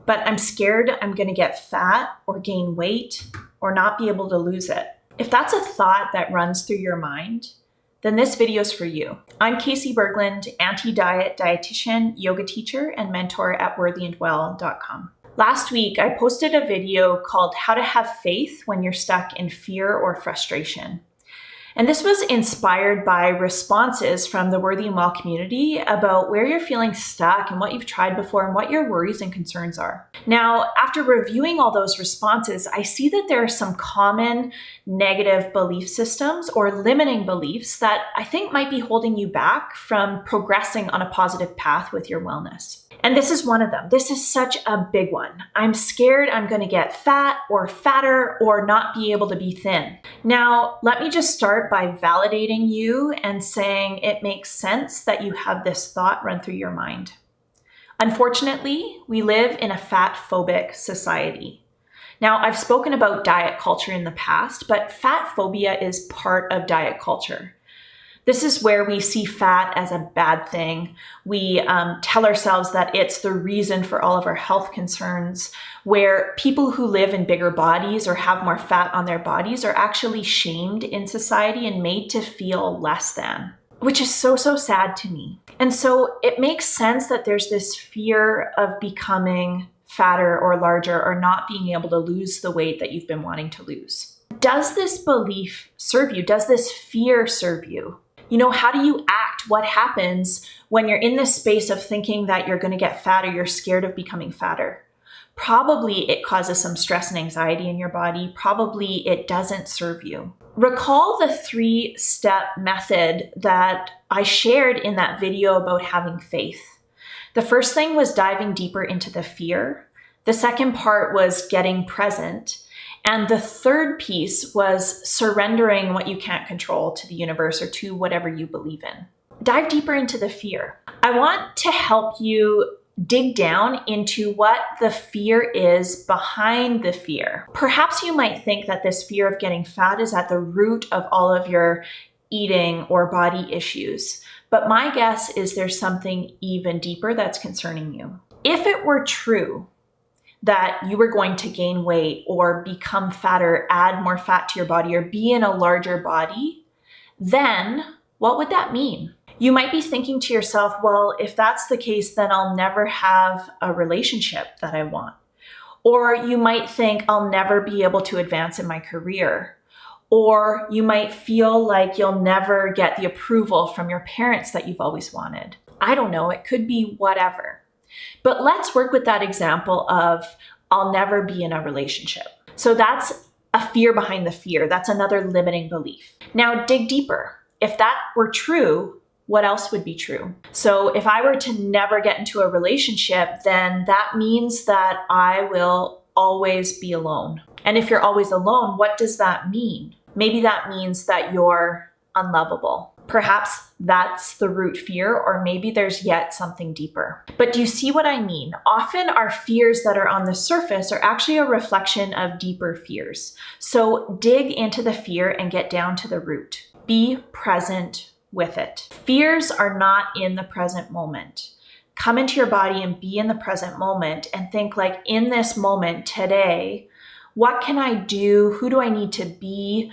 but I'm scared I'm going to get fat or gain weight or not be able to lose it. If that's a thought that runs through your mind, then this video is for you. I'm Casey Berglund, anti-diet dietitian, yoga teacher, and mentor at worthyandwell.com. Last week, I posted a video called How to Have Faith When You're Stuck in Fear or Frustration. And this was inspired by responses from the Worthy and Well community about where you're feeling stuck and what you've tried before and what your worries and concerns are. Now, after reviewing all those responses, I see that there are some common negative belief systems or limiting beliefs that I think might be holding you back from progressing on a positive path with your wellness. And this is one of them. This is such a big one. I'm scared I'm going to get fat or fatter or not be able to be thin. Now, let me just start by validating you and saying it makes sense that you have this thought run through your mind. Unfortunately, we live in a fat-phobic society. Now, I've spoken about diet culture in the past, but fat phobia is part of diet culture. This is where we see fat as a bad thing. We tell ourselves that it's the reason for all of our health concerns, where people who live in bigger bodies or have more fat on their bodies are actually shamed in society and made to feel less than, which is so sad to me. And so it makes sense that there's this fear of becoming fatter or larger or not being able to lose the weight that you've been wanting to lose. Does this belief serve you? Does this fear serve you? You know, how do you act? What happens when you're in this space of thinking that you're going to get fat or you're scared of becoming fatter? Probably it causes some stress and anxiety in your body. Probably it doesn't serve you. Recall the 3-step method that I shared in that video about having faith. The first thing was diving deeper into the fear. The second part was getting present. And the third piece was surrendering what you can't control to the universe or to whatever you believe in. Dive deeper into the fear. I want to help you dig down into what the fear is behind the fear. Perhaps you might think that this fear of getting fat is at the root of all of your eating or body issues. But my guess is there's something even deeper that's concerning you. If it were true that you were going to gain weight or become fatter, add more fat to your body, or be in a larger body, then what would that mean? You might be thinking to yourself, well, if that's the case, then I'll never have a relationship that I want. Or you might think I'll never be able to advance in my career. Or you might feel like you'll never get the approval from your parents that you've always wanted. I don't know, it could be whatever. But let's work with that example of I'll never be in a relationship. So that's a fear behind the fear. That's another limiting belief. Now dig deeper. If that were true, what else would be true? So if I were to never get into a relationship, then that means that I will always be alone. And if you're always alone, what does that mean? Maybe that means that you're unlovable. Perhaps that's the root fear, or maybe there's yet something deeper. But do you see what I mean? Often our fears that are on the surface are actually a reflection of deeper fears. So dig into the fear and get down to the root. Be present with it. Fears are not in the present moment. Come into your body and be in the present moment and think like in this moment today, what can I do? Who do I need to be?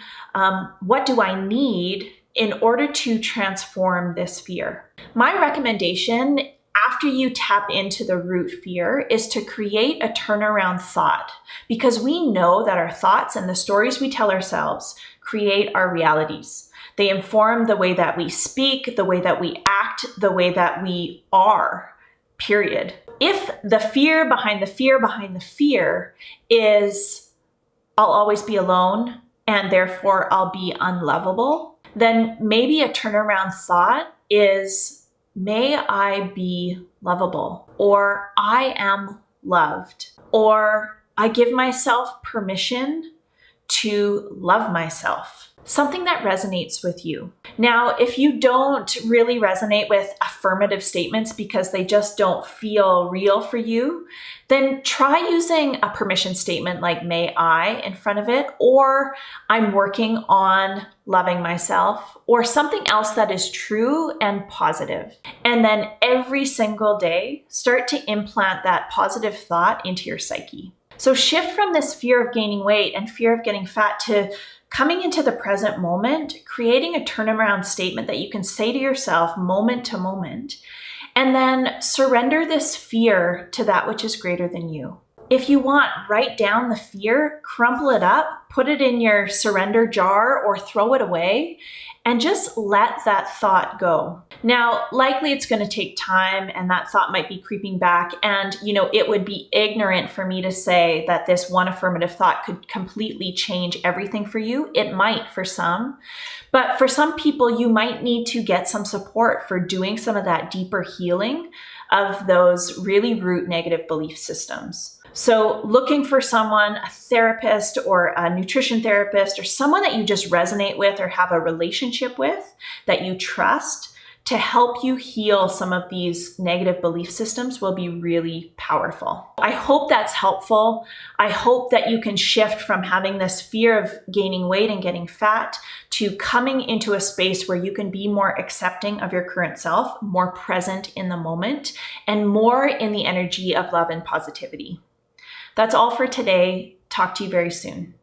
What do I need in order to transform this fear? My recommendation after you tap into the root fear is to create a turnaround thought, because we know that our thoughts and the stories we tell ourselves create our realities. They inform the way that we speak, the way that we act, the way that we are, period. If the fear behind the fear behind the fear is I'll always be alone and therefore I'll be unlovable, then maybe a turnaround thought is, may I be lovable, or I am loved, or I give myself permission to love myself. Something that resonates with you. Now, if you don't really resonate with affirmative statements because they just don't feel real for you, then try using a permission statement like "may I" in front of it, or "I'm working on loving myself," or something else that is true and positive. And then every single day, start to implant that positive thought into your psyche. So shift from this fear of gaining weight and fear of getting fat to coming into the present moment, creating a turnaround statement that you can say to yourself moment to moment, and then surrender this fear to that which is greater than you. If you want, write down the fear, crumple it up, put it in your surrender jar or throw it away, and just let that thought go. Now, likely it's going to take time and that thought might be creeping back. And, it would be ignorant for me to say that this one affirmative thought could completely change everything for you. It might for some, but for some people, you might need to get some support for doing some of that deeper healing of those really root negative belief systems. So looking for someone, a therapist or a nutrition therapist, or someone that you just resonate with or have a relationship with that you trust to help you heal some of these negative belief systems will be really powerful. I hope that's helpful. I hope that you can shift from having this fear of gaining weight and getting fat to coming into a space where you can be more accepting of your current self, more present in the moment, and more in the energy of love and positivity. That's all for today. Talk to you very soon.